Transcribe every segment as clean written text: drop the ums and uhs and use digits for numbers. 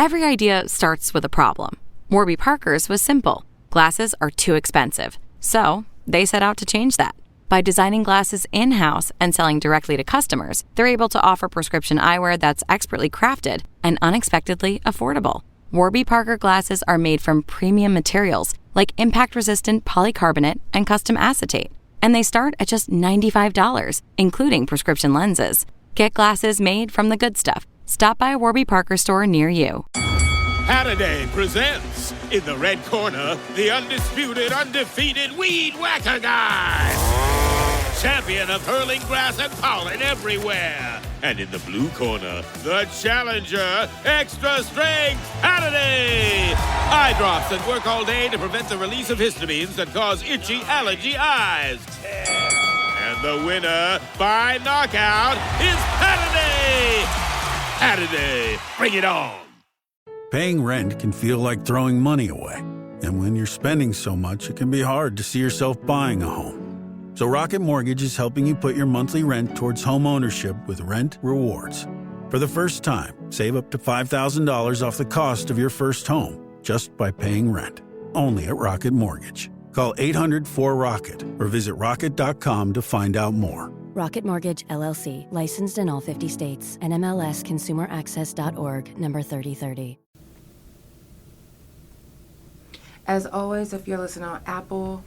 Every idea starts with a problem. Warby Parker's was simple. Glasses are too expensive. So they set out to change that. By designing glasses in-house and selling directly to customers, they're able to offer prescription eyewear that's expertly crafted and unexpectedly affordable. Warby Parker glasses are made from premium materials like impact-resistant polycarbonate and custom acetate. And they start at just $95, including prescription lenses. Get glasses made from the good stuff. Stop by a Warby Parker store near you. Saturday presents, in the red corner, the undisputed, undefeated Weed Whacker Guy. Champion of hurling grass and pollen everywhere. And in the blue corner, the challenger, extra strength Saturday. Eye drops that work all day to prevent the release of histamines that cause itchy allergy eyes. And the winner by knockout is Saturday. Saturday, bring it on. Paying rent can feel like throwing money away. And when you're spending so much, it can be hard to see yourself buying a home. So Rocket Mortgage is helping you put your monthly rent towards home ownership with Rent Rewards. For the first time, save up to $5,000 off the cost of your first home just by paying rent. Only at Rocket Mortgage. Call 800-4ROCKET or visit rocket.com to find out more. Rocket Mortgage, LLC. Licensed in all 50 states. NMLSConsumerAccess.org. Number 3030. As always, if you're listening on Apple,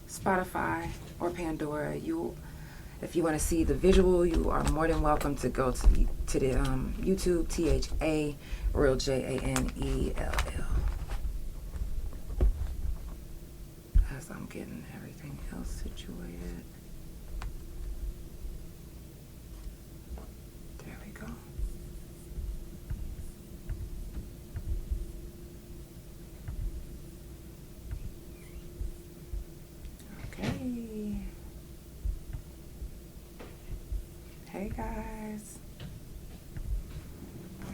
Spotify, or Pandora, if you want to see the visual, you are more than welcome to go to the YouTube, THA, Real JANELL. As I'm getting everything else situated. There we go. Okay. Hey guys.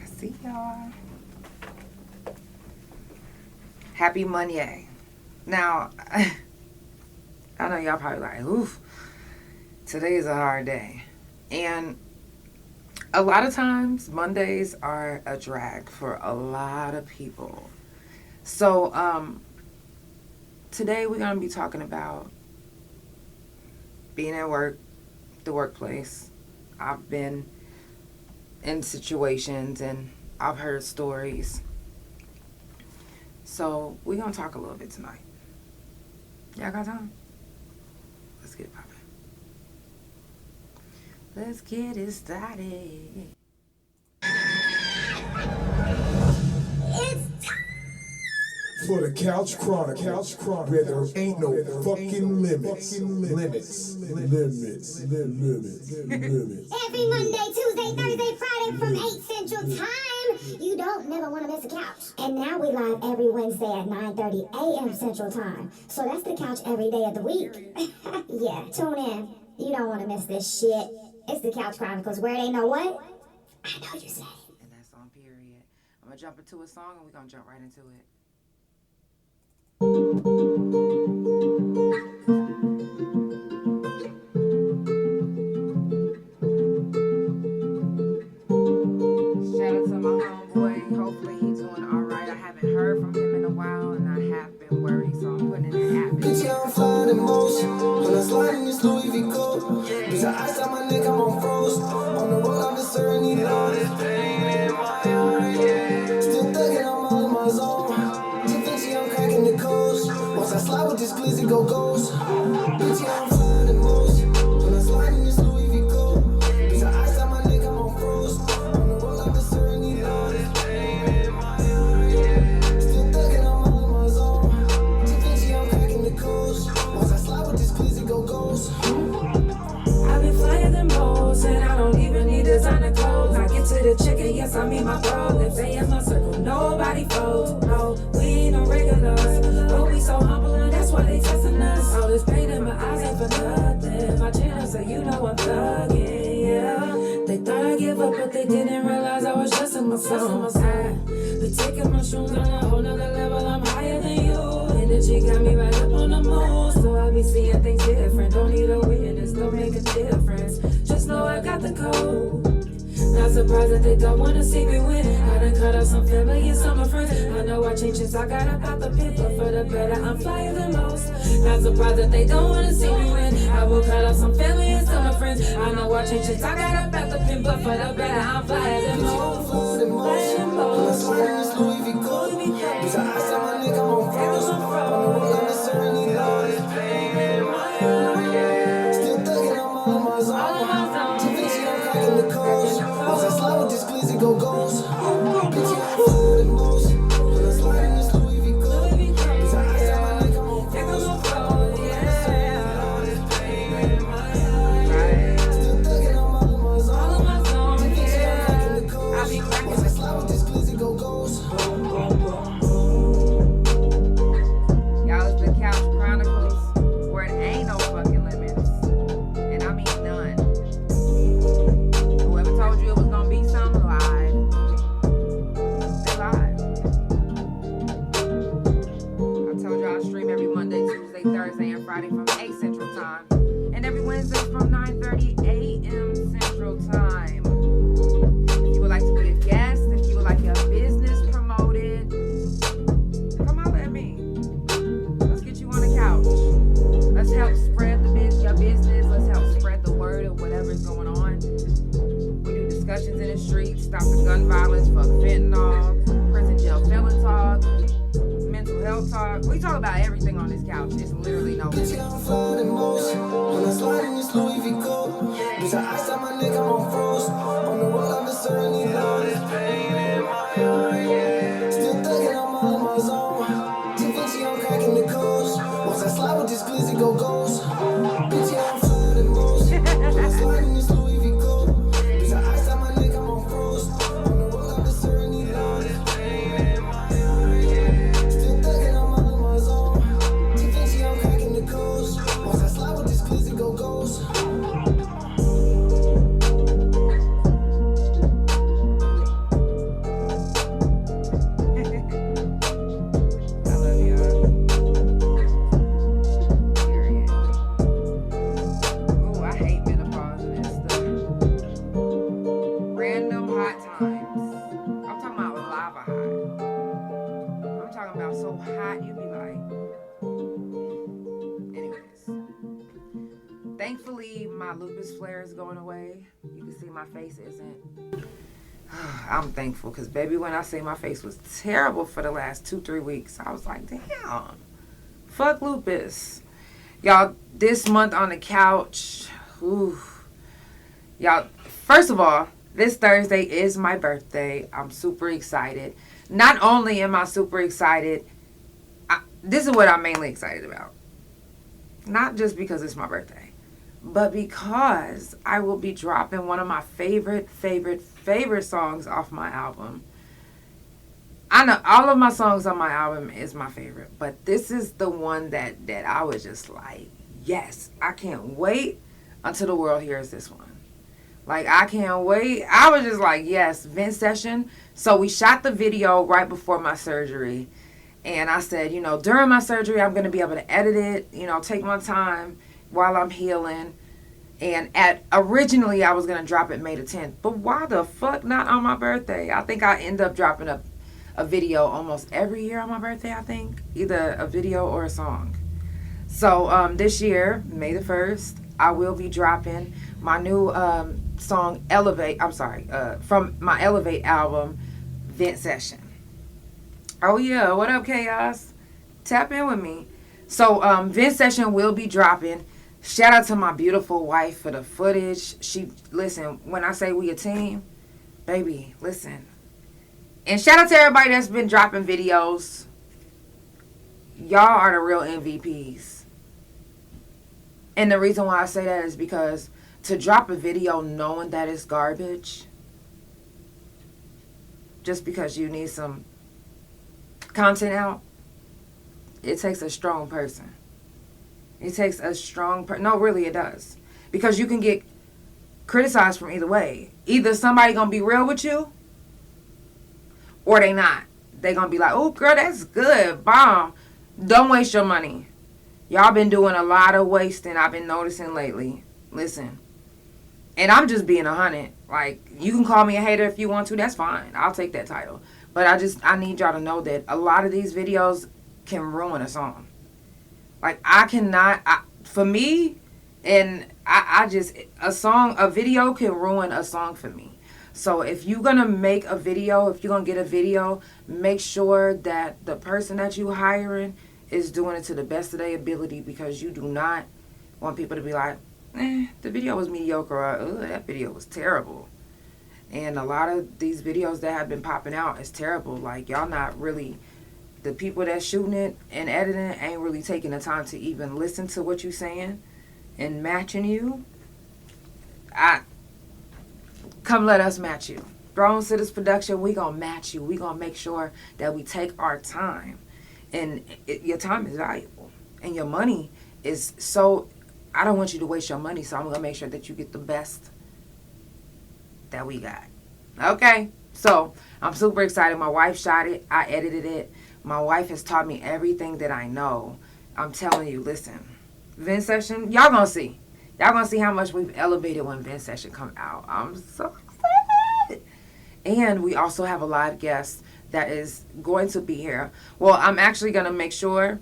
I see y'all. Happy Monday. Now, I know y'all probably like, oof, today's a hard day. And a lot of times, Mondays are a drag for a lot of people. So, today we're going to be talking about being at work, the workplace. I've been in situations and I've heard stories. So we're going to talk a little bit tonight. Y'all got time? Let's get it poppin'. Let's get it started. For the Couch Chronicles, where there ain't no fucking limits. Every Monday, Tuesday, Thursday, Friday from 8 Central Time. You don't never want to miss a couch. And now we live every Wednesday at 9:30 a.m. Central Time. So that's the couch every day of the week. Yeah, tune in. You don't want to miss this shit. It's the Couch Chronicles, where they know what? I know you said it. And that's on period. I'm going to jump into a song and we're going to jump right into it. Shout out to my homeboy. Hopefully he's doing alright. I haven't heard from him in a while and I have been worried, so I'm putting it in habit. Bitch, yeah, I'm flying in motion. When I slide in this Louis V coat. Bitch, I ice on my neck, I'm on froze. On the road, I'm just serving all this pain in my heart, yeah. Still thugging, I'm all in my zone. I'm cracking the coast. Once I slide with this glizzy, go ghost. Bitch, yeah, I'm flying in motion. When I slide in this Louis V coat. Bitch, I ice on my neck, I'm on froze. On the road, I'm just serving all this pain in my heart, yeah. Still thugging, I'm all in my zone. Bitch, yeah, I'm cracking the coast. Once I slide with this glizzy, go ghost. I've been flying the most, and I don't even need designer clothes. I get to the chicken, yes, I mean my bro. If they in my circle, nobody folds. No, we ain't no regulars, but we so humble, and that's why they testing us. All this pain in my eyes ain't for nothing. My channel, so you know I'm thugging, yeah. They thought I'd give up, but they didn't realize I was just in my zone. Been taking mushrooms on a whole nother level, I'm higher than you. Energy got me right up on the moon, so I be seeing things different. Don't need a witness, don't make a difference. Just know I got the code. Not surprised that they don't wanna see me win. I done cut out some family and some of friends. I know I changed since I got up out the pit, but for the better, I'm flyer than most. Not surprised that they don't wanna see me win. I will cut out some family and some of friends. I know I changed since I got up out the pit, but for the better, I'm flyer than most. Flyer than most. Louis V. Cause I saw my nigga on froze. On the road, I'm just serving these laws. Still thugging, I'm all in my zone. T-Vinci, I'm cracking the codes. Once I slide with this glizzy, go goes. Bitch, you flyer than most. When I slide in this Louis V. Cause I saw my nigga on froze. Still thugging, I'm all in my zone. T-Vinci, I'm cracking the codes. Once I slide with this glizzy, go goes. Y'all, it's the Couch Chronicles, where it ain't no fucking limits. And I mean none. Whoever told you it was gonna be something lied. They lied. I told y'all I stream every Monday, Tuesday, Thursday, and Friday from 8 Central Time. And every Wednesday from 9:30 a.m. Central Time. If you would like to be a guest, if you would like your business promoted, come holler at me. Let's get you on the couch. Let's help spread your business. Let's help spread the word of whatever's going on. We do discussions in the streets, stop the gun violence, fuck fentanyl, prison jail felon talk, mental health talk. We talk about everything on this couch. It's literally no limit. When I slide in this Louis V. Bitch, I saw my nigga on froze. On the road, I'm just serving these laws. Still thugging, I'm all in my zone. T-Vinci, I'm cracking the codes. Once I slide with this glizzy, go goes. Bitch, yeah, I'm flyer than most. When I slide in this Louis V. Bitch, I saw my nigga on froze. On the road, I'm just serving these laws. Still thugging, I'm all in my zone. T-Vinci, I'm cracking the codes. Once I slide with this glizzy, go goes. I love y'all. Period. Ooh, I hate menopause and that stuff. Random hot times. I'm talking about lava hot. I'm talking about so hot you be like. Anyways. Thankfully, my lupus flare is going away. You can see my face isn't. I'm thankful because, baby, when I say my face was terrible for the last 2-3 weeks, I was like, damn, fuck lupus. Y'all, this month on the couch, y'all, first of all, this Thursday is my birthday. I'm super excited. Not only am I super excited, this is what I'm mainly excited about. Not just because it's my birthday, but because I will be dropping one of my favorite songs off my album. I know all of my songs on my album is my favorite, but this is the one that I was just like, yes, I can't wait until the world hears this one. Like, I can't wait. I was just like, yes, vent session. So we shot the video right before my surgery. And I said, during my surgery, I'm going to be able to edit it, take my time while I'm healing. And originally, I was going to drop it May the 10th. But why the fuck not on my birthday? I think I end up dropping a video almost every year on my birthday, I think. Either a video or a song. So this year, May the 1st, I will be dropping my new song, Elevate. I'm sorry, from my Elevate album, Vent Session. Oh yeah, what up, Chaos? Tap in with me. So Vent Session will be dropping. Shout out to my beautiful wife for the footage. Listen, when I say we a team, baby, listen. And shout out to everybody that's been dropping videos. Y'all are the real MVPs. And the reason why I say that is because to drop a video knowing that it's garbage, just because you need some content out, it takes a strong person. It takes a strong person. No, really, it does. Because you can get criticized from either way. Either somebody gonna be real with you, or they not. They gonna be like, oh, girl, that's good. Bomb. Don't waste your money. Y'all been doing a lot of wasting, I've been noticing lately. Listen, And I'm just being 100. Like, you can call me a hater if you want to. That's fine. I'll take that title. But I need y'all to know that a lot of these videos can ruin a song. Like, for me, and a video can ruin a song for me. So if you're going to make a video, if you're going to get a video, make sure that the person that you're hiring is doing it to the best of their ability, because you do not want people to be like, the video was mediocre, or that video was terrible. And a lot of these videos that have been popping out is terrible. Like, y'all not really, the people that's shooting it and editing it ain't really taking the time to even listen to what you're saying and matching you. Come let us match you. Throne Sitters Production, we gonna match you. We gonna make sure that we take our time. And your time is valuable. And your money is so, I don't want you to waste your money, so I'm gonna make sure that you get the best that we got. Okay? So, I'm super excited. My wife shot it. I edited it. My wife has taught me everything that I know. I'm telling you, listen. Vent Session, y'all gonna see. Y'all gonna see how much we've elevated when Vent Session come out. I'm so excited. And we also have a live guest that is going to be here. Well, I'm actually gonna make sure,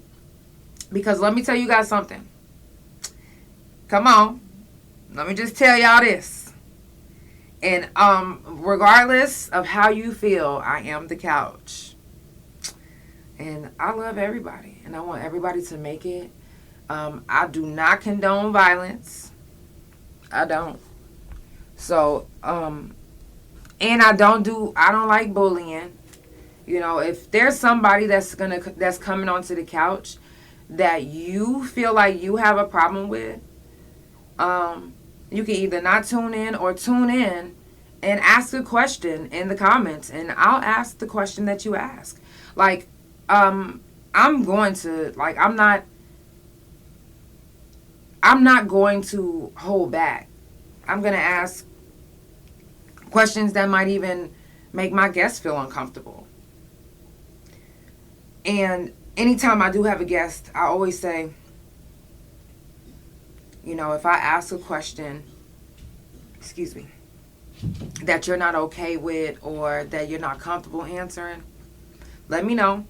because let me tell you guys something. Come on. Let me just tell y'all this. And regardless of how you feel, I am the couch. And I love everybody. And I want everybody to make it. I do not condone violence. I don't. So, and I don't like bullying. You know, if there's somebody that's coming onto the couch that you feel like you have a problem with, you can either not tune in or tune in and ask a question in the comments, and I'll ask the question that you ask. Like, I'm not going to hold back. I'm going to ask questions that might even make my guests feel uncomfortable. And anytime I do have a guest, I always say, you know, if I ask a question, that you're not okay with or that you're not comfortable answering, let me know.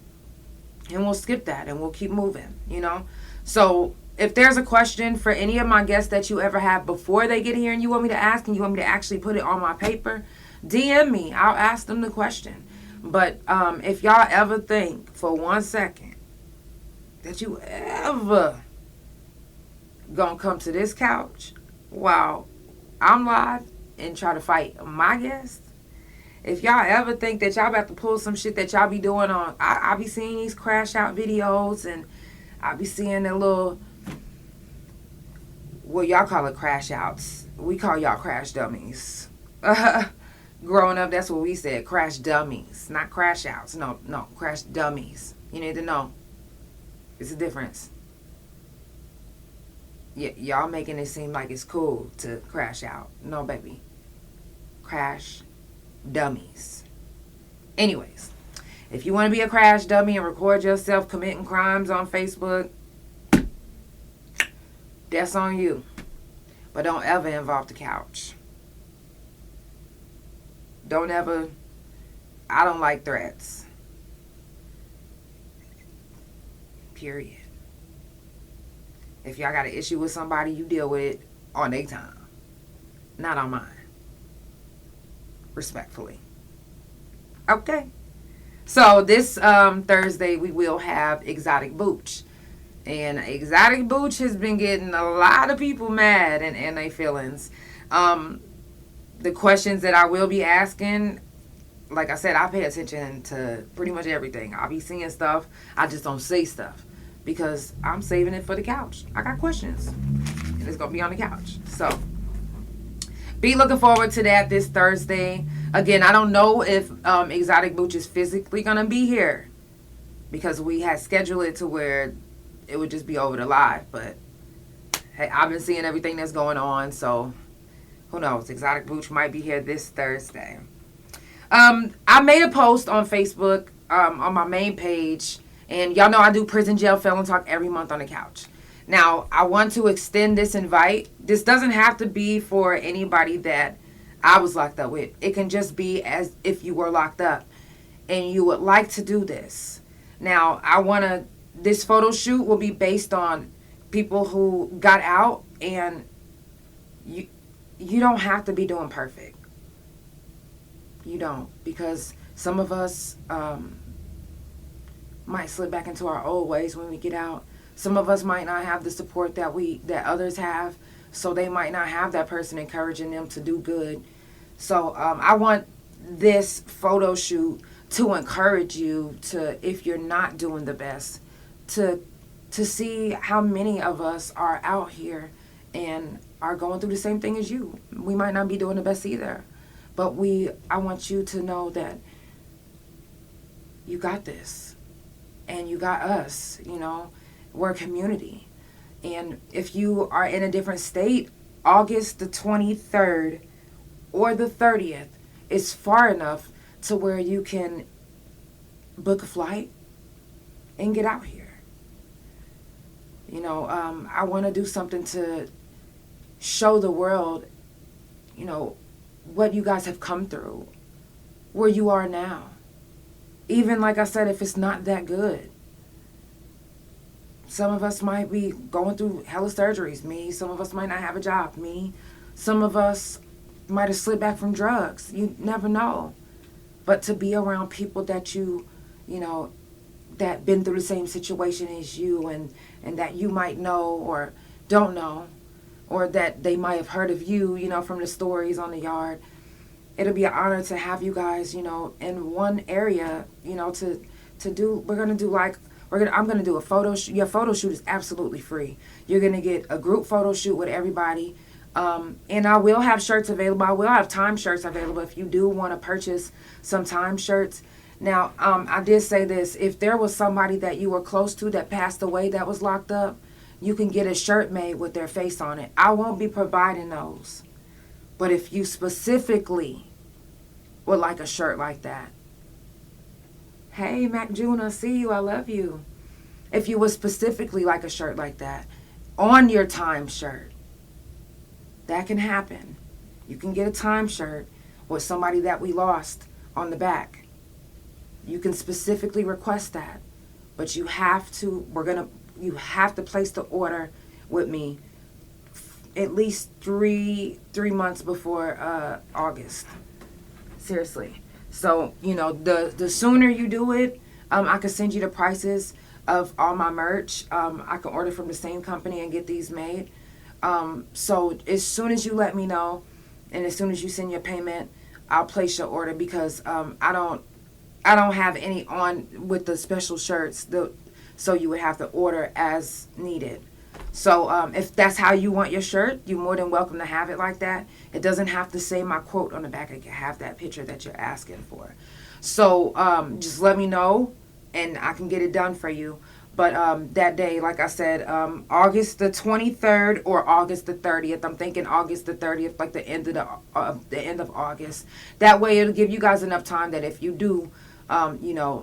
And we'll skip that and we'll keep moving, you know. So if there's a question for any of my guests that you ever have before they get here and you want me to ask and you want me to actually put it on my paper, DM me. I'll ask them the question. But if y'all ever think for 1 second that you ever gonna come to this couch while I'm live and try to fight my guests, if y'all ever think that y'all about to pull some shit that y'all be doing on, I be seeing these crash out videos, and I be seeing the little, well, y'all call it crash outs. We call y'all crash dummies. Growing up, that's what we said, crash dummies, not crash outs. No, crash dummies. You need to know. It's a difference. Y'all making it seem like it's cool to crash out. No, baby. Crash dummies. Anyways, if you want to be a crash dummy and record yourself committing crimes on Facebook, that's on you. But don't ever involve the couch. Don't ever. I don't like threats. Period. If y'all got an issue with somebody, you deal with it on their time, not on mine. Respectfully. Okay. So this Thursday we will have Exoticc Booch. And Exoticc Booch has been getting a lot of people mad and their feelings. The questions that I will be asking, like I said, I pay attention to pretty much everything. I'll be seeing stuff. I just don't say stuff because I'm saving it for the couch. I got questions. And it's going to be on the couch. So be looking forward to that this Thursday. Again, I don't know if Exoticc Booch is physically going to be here because we had scheduled it to where it would just be over the live. But hey, I've been seeing everything that's going on, so who knows? Exoticc Booch might be here this Thursday. I made a post on Facebook on my main page, and y'all know I do prison jail felon talk every month on the couch. Now, I want to extend this invite. This doesn't have to be for anybody that I was locked up with. It can just be as if you were locked up and you would like to do this. Now, this photo shoot will be based on people who got out, and you don't have to be doing perfect. You don't, because some of us might slip back into our old ways when we get out. Some of us might not have the support that others have, so they might not have that person encouraging them to do good. So I want this photo shoot to encourage you to, if you're not doing the best, to see how many of us are out here and are going through the same thing as you. We might not be doing the best either, but I want you to know that you got this, and you got us. We're a community. And if you are in a different state, August the 23rd or the 30th is far enough to where you can book a flight and get out here. I want to do something to show the world, what you guys have come through, where you are now. Even, like I said, if it's not that good. Some of us might be going through hella surgeries. Me. Some of us might not have a job. Me. Some of us might have slipped back from drugs. You never know. But to be around people that that been through the same situation as you, and that you might know or don't know, or that they might have heard of you, from the stories on the yard. It'll be an honor to have you guys, in one area, to do. I'm going to do a photo shoot. Your photo shoot is absolutely free. You're going to get a group photo shoot with everybody. And I will have shirts available. I will have time shirts available if you do want to purchase some time shirts. Now, I did say this. If there was somebody that you were close to that passed away that was locked up, you can get a shirt made with their face on it. I won't be providing those. But if you specifically would like a shirt like that, hey, Mac June, I see you. I love you. If you would specifically like a shirt like that on your time shirt, that can happen. You can get a time shirt with somebody that we lost on the back. You can specifically request that, but you have to place the order with me at least three months before August. Seriously. So, the sooner you do it, I can send you the prices of all my merch. I can order from the same company and get these made. So as soon as you let me know, and as soon as you send your payment, I'll place your order, because I don't have any on with the special shirts. So you would have to order as needed. So if that's how you want your shirt, you're more than welcome to have it like that. It doesn't have to say my quote on the back. It can have that picture that you're asking for. So just let me know, and I can get it done for you. But that day, like I said, August the 23rd or August the 30th. I'm thinking August the 30th, like the end of August. That way, it'll give you guys enough time that if you do,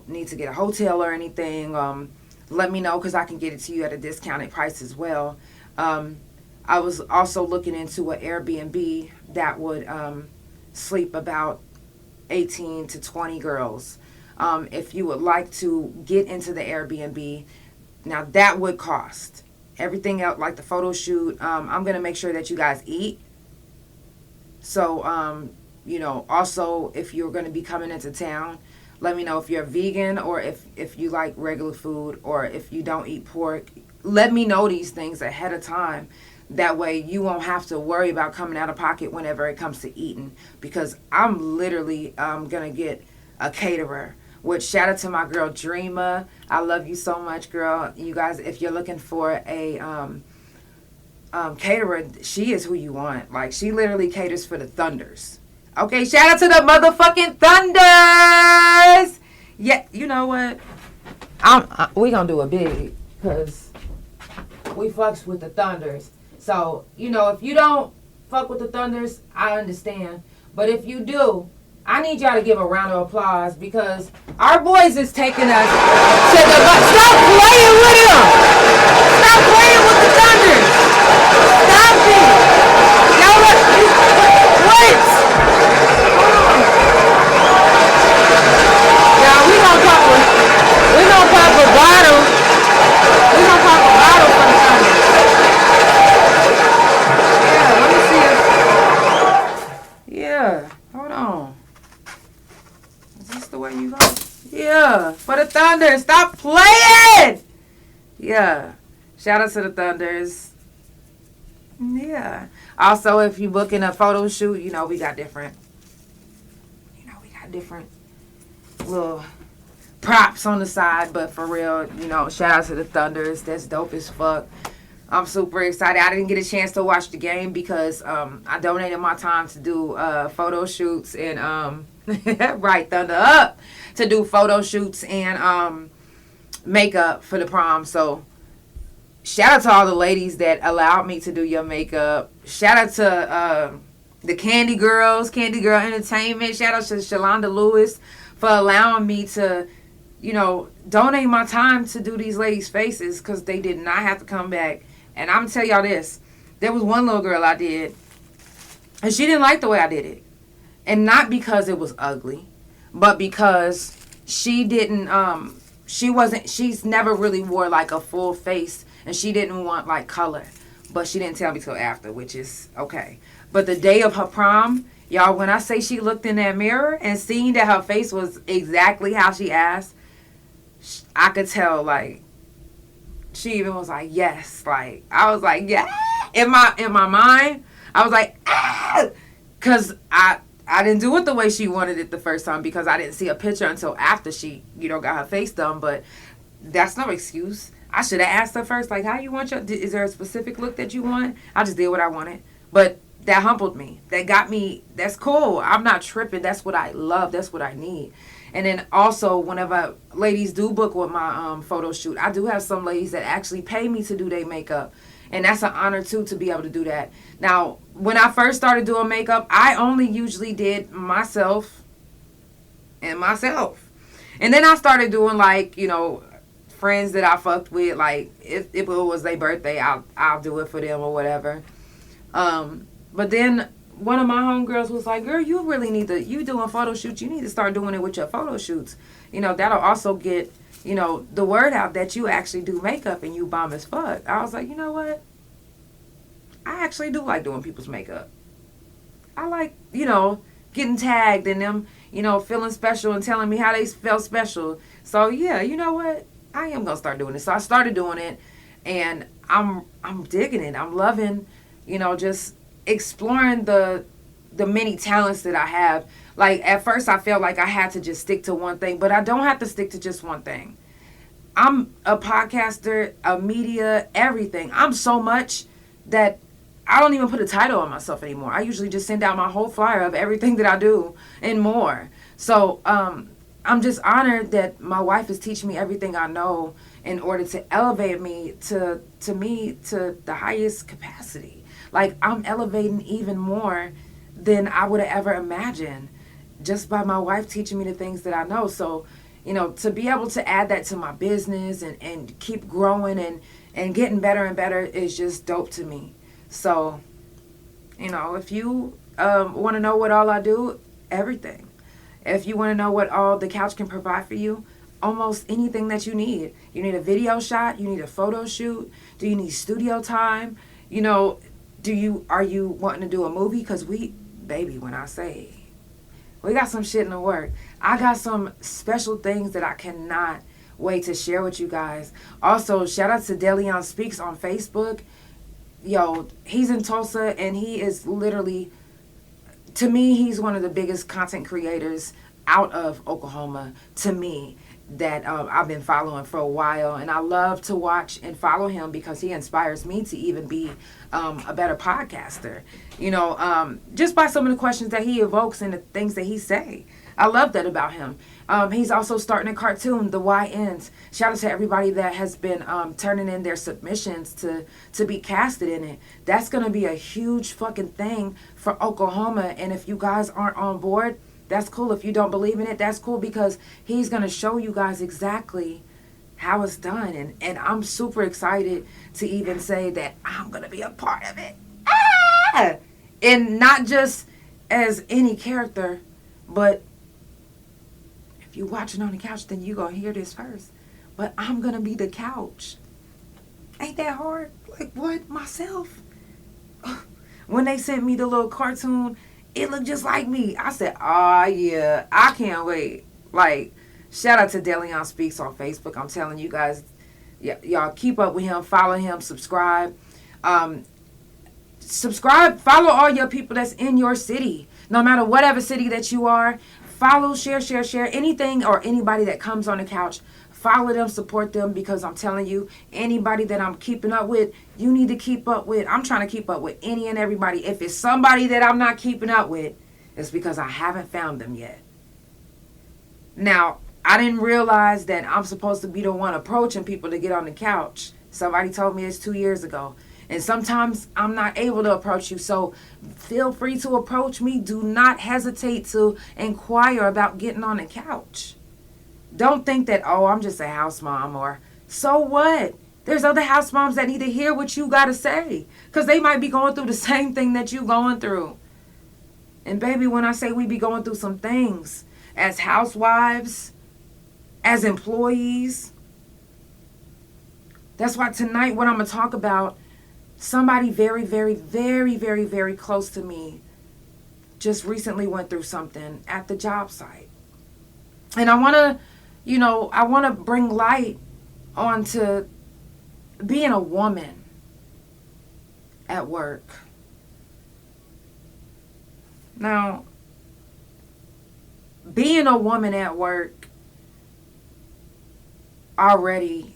need to get a hotel or anything, let me know, because I can get it to you at a discounted price as well. I was also looking into an Airbnb that would sleep about 18 to 20 girls. If you would like to get into the Airbnb, now that would cost. Everything else, like the photo shoot, I'm going to make sure that you guys eat. So, also, if you're going to be coming into town, let me know if you're vegan, or if you like regular food, or if you don't eat pork. Let me know these things ahead of time. That way you won't have to worry about coming out of pocket whenever it comes to eating, because I'm literally going to get a caterer. Which, shout out to my girl Dreama. I love you so much, girl. You guys, if you're looking for a caterer, she is who you want. Like, she literally caters for the Thunders. Okay, shout out to the motherfucking Thunders. Yeah, you know what? We gonna do a big, because we fucks with the Thunders. So, if you don't fuck with the Thunders, I understand. But if you do, I need y'all to give a round of applause because our boys is taking us to the Stop playing with him! Stop playing with the Thunders! Stop it! Y'all what? Y'all, we gonna pop a bottle. We gonna pop a bottle for the Thunders. Yeah, let me see it. Yeah, hold on. Is this the way you go? Yeah, for the Thunders. Stop playing! Yeah. Shout out to the Thunders. Yeah. Also, if you booking a photo shoot, you know, we got different little props on the side, but for real, you know, shout out to the Thunders. That's dope as fuck. I'm super excited. I didn't get a chance to watch the game because I donated my time to do photo shoots and right, Thunder up, to do photo shoots and makeup for the prom. So shout out to all the ladies that allowed me to do your makeup. Shout out to the Candy Girls, Candy Girl Entertainment. Shout out to Shalonda Lewis for allowing me to, you know, donate my time to do these ladies' faces because they did not have to come back. And I'm going to tell y'all this. There was one little girl I did, and she didn't like the way I did it. And not because it was ugly, but because she didn't, she's never really wore like a full face, and she didn't want like color. But she didn't tell me till after, which is okay. But the day of her prom, y'all, when I say she looked in that mirror and seen that her face was exactly how she asked, I could tell, like, she even was like, yes. Like, I was like, yeah. In my mind, I was like, ah. Because I didn't do it the way she wanted it the first time because I didn't see a picture until after she, you know, got her face done. But that's no excuse. I should have asked her first, like, how you want is there a specific look that you want? I just did what I wanted. But that humbled me. That got me, that's cool. I'm not tripping. That's what I love. That's what I need. And then also, whenever ladies do book with my photo shoot, I do have some ladies that actually pay me to do their makeup. And that's an honor, too, to be able to do that. Now, when I first started doing makeup, I only usually did myself and myself. And then I started doing, like, you know, friends that I fucked with. Like, if it was their birthday, I'll do it for them or whatever. But then one of my homegirls was like, girl, you really need to, you doing photo shoots, you need to start doing it with your photo shoots. You know, that'll also get, you know, the word out that you actually do makeup and you bomb as fuck. I was like, you know what? I actually do like doing people's makeup. I like, you know, getting tagged and them, you know, feeling special and telling me how they felt special. So, yeah, you know what? I am going to start doing it. So I started doing it and I'm digging it. I'm loving, you know, just exploring the many talents that I have. Like, at first I felt like I had to just stick to one thing, but I don't have to stick to just one thing. I'm a podcaster, a media, everything. I'm so much that I don't even put a title on myself anymore. I usually just send out my whole flyer of everything that I do and more. So I'm just honored that my wife is teaching me everything I know in order to elevate me to the highest capacity. Like, I'm elevating even more than I would have ever imagined just by my wife teaching me the things that I know. So, you know, to be able to add that to my business and keep growing and getting better and better is just dope to me. So, you know, if you want to know what all I do, everything. If you want to know what all the couch can provide for you, almost anything that you need. You need a video shot, you need a photo shoot, do you need studio time? You know, are you wanting to do a movie? Because when I say, we got some shit in the work. I got some special things that I cannot wait to share with you guys. Also, shout out to DeLeon Speaks on Facebook. Yo, he's in Tulsa, and he is literally, to me, he's one of the biggest content creators out of Oklahoma, to me, that I've been following for a while. And I love to watch and follow him because he inspires me to even be a better podcaster. You know, just by some of the questions that he evokes and the things that he say. I love that about him. He's also starting a cartoon, The YNs. Shout out to everybody that has been turning in their submissions to be casted in it. That's going to be a huge fucking thing for Oklahoma. And if you guys aren't on board, That's cool. If you don't believe in it, that's cool, because he's going to show you guys exactly how it's done. And I'm super excited to even say that I'm going to be a part of it. Ah! And not just as any character, but if you're watching on the couch, then you're going to hear this first. But I'm going to be the couch. Ain't that hard? Like, what? Myself? When they sent me the little cartoon, it looked just like me. I said, oh, yeah, I can't wait. Like, shout out to DeLeon Speaks on Facebook. I'm telling you guys, y'all keep up with him, follow him, subscribe. Subscribe, follow all your people that's in your city. No matter whatever city that you are, follow, share anything or anybody that comes on the couch. Follow them, support them, because I'm telling you, anybody that I'm keeping up with, you need to keep up with. I'm trying to keep up with any and everybody. If it's somebody that I'm not keeping up with, it's because I haven't found them yet. Now, I didn't realize that I'm supposed to be the one approaching people to get on the couch. Somebody told me it's 2 years ago. And sometimes I'm not able to approach you. So feel free to approach me. Do not hesitate to inquire about getting on the couch. Don't think that, oh, I'm just a house mom, or so what? There's other house moms that need to hear what you got to say, because they might be going through the same thing that you going through. And baby, when I say we be going through some things as housewives, as employees, that's why tonight what I'm going to talk about, somebody very, very, very, very, very close to me just recently went through something at the job site. And I want to, I want to bring light onto being a woman at work. Now, being a woman at work already,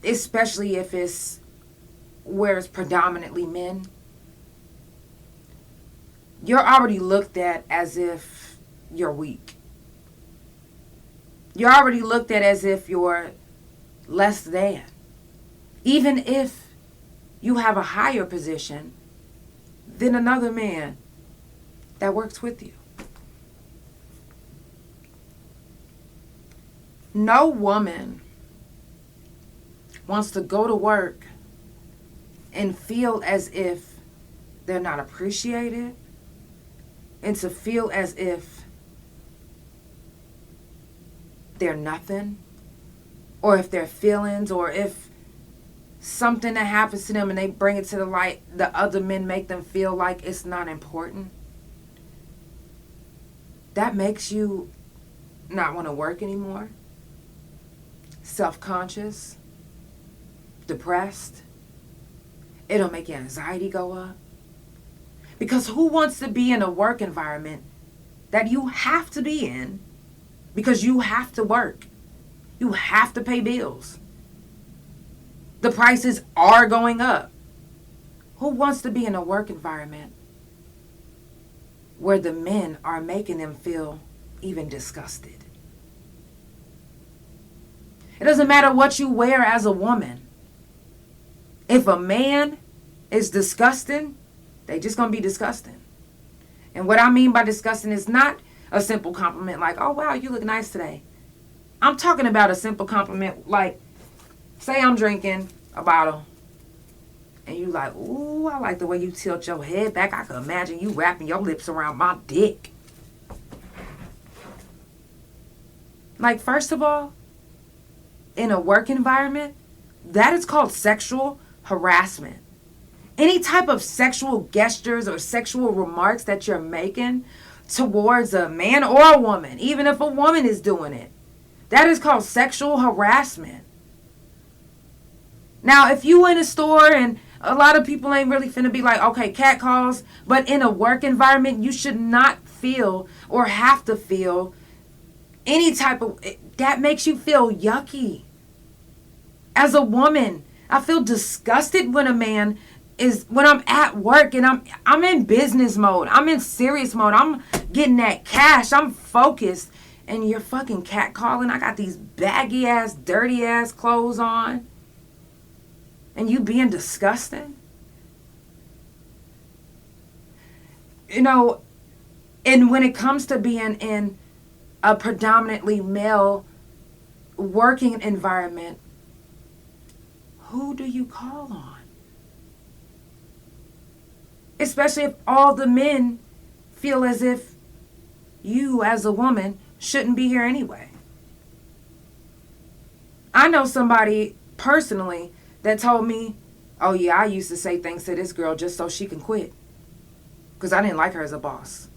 especially if it's where it's predominantly men, you're already looked at as if you're weak. You're already looked at as if you're less than. Even if you have a higher position than another man that works with you. No woman wants to go to work and feel as if they're not appreciated, and to feel as if they're nothing, or if their feelings, or if something that happens to them and they bring it to the light, the other men make them feel like it's not important. That makes you not want to work anymore, self-conscious, depressed. It'll make your anxiety go up. Because who wants to be in a work environment that you have to be in because you have to work? You have to pay bills. The prices are going up. Who wants to be in a work environment where the men are making them feel even disgusted? It doesn't matter what you wear as a woman. If a man is disgusting, they just gonna be disgusting. And what I mean by disgusting is not a simple compliment like, oh wow, you look nice today. I'm talking about a simple compliment like, say I'm drinking a bottle and you like, ooh, I like the way you tilt your head back. I can imagine you wrapping your lips around my dick. Like, first of all, in a work environment, that is called sexual harassment. Any type of sexual gestures or sexual remarks that you're making towards a man or a woman, even if a woman is doing it, that is called sexual harassment. Now, if you in a store and a lot of people ain't really finna be like, okay, cat calls, but in a work environment, you should not feel or have to feel any type of, that makes you feel yucky. As a woman, I feel disgusted when a man is, when I'm at work and I'm in business mode. I'm in serious mode. I'm getting that cash. I'm focused. And you're fucking catcalling. I got these baggy ass, dirty ass clothes on. And you being disgusting. You know, And when it comes to being in a predominantly male working environment, who do you call on? Especially if all the men feel as if you as a woman shouldn't be here anyway. I know somebody personally that told me, oh yeah, I used to say things to this girl just so she can quit. Because I didn't like her as a boss.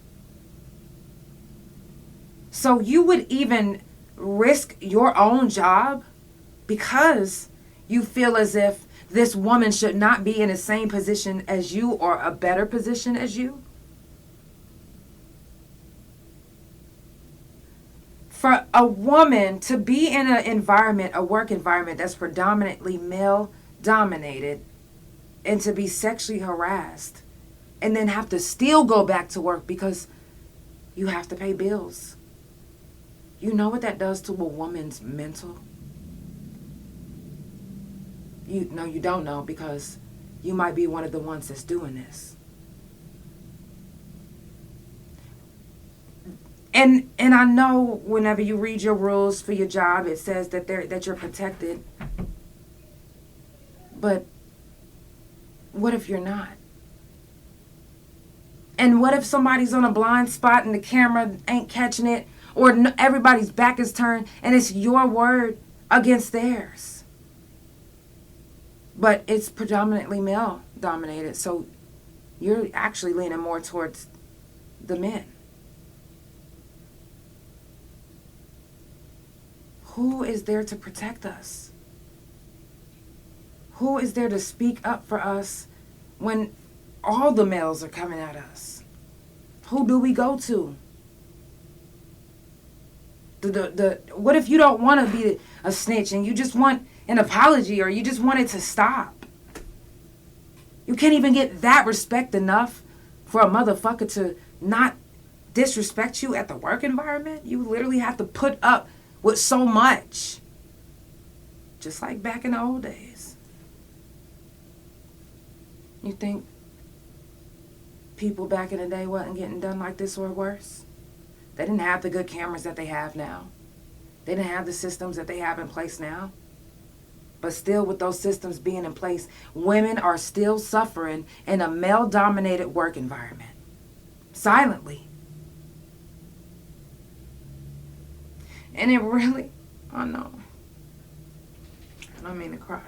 So you would even risk your own job because you feel as if this woman should not be in the same position as you or a better position as you? For a woman to be in an environment, a work environment that's predominantly male dominated, and to be sexually harassed and then have to still go back to work because you have to pay bills. You know what that does to a woman's mental? You don't know because you might be one of the ones that's doing this. And I know whenever you read your rules for your job, it says that you're protected. But what if you're not? And what if somebody's on a blind spot and the camera ain't catching it, or everybody's back is turned and it's your word against theirs? But it's predominantly male dominated, so you're actually leaning more towards the men. Who is there to protect us? Who is there to speak up for us when all the males are coming at us? Who do we go to? What if you don't want to be a snitch and you just want an apology or you just want it to stop? You can't even get that respect enough for a motherfucker to not disrespect you at the work environment? You literally have to put up with so much. Just like back in the old days. You think people back in the day wasn't getting done like this or worse? They didn't have the good cameras that they have now. They didn't have the systems that they have in place now. But still, with those systems being in place, women are still suffering in a male-dominated work environment. Silently. And it really, oh no. I don't mean to cry.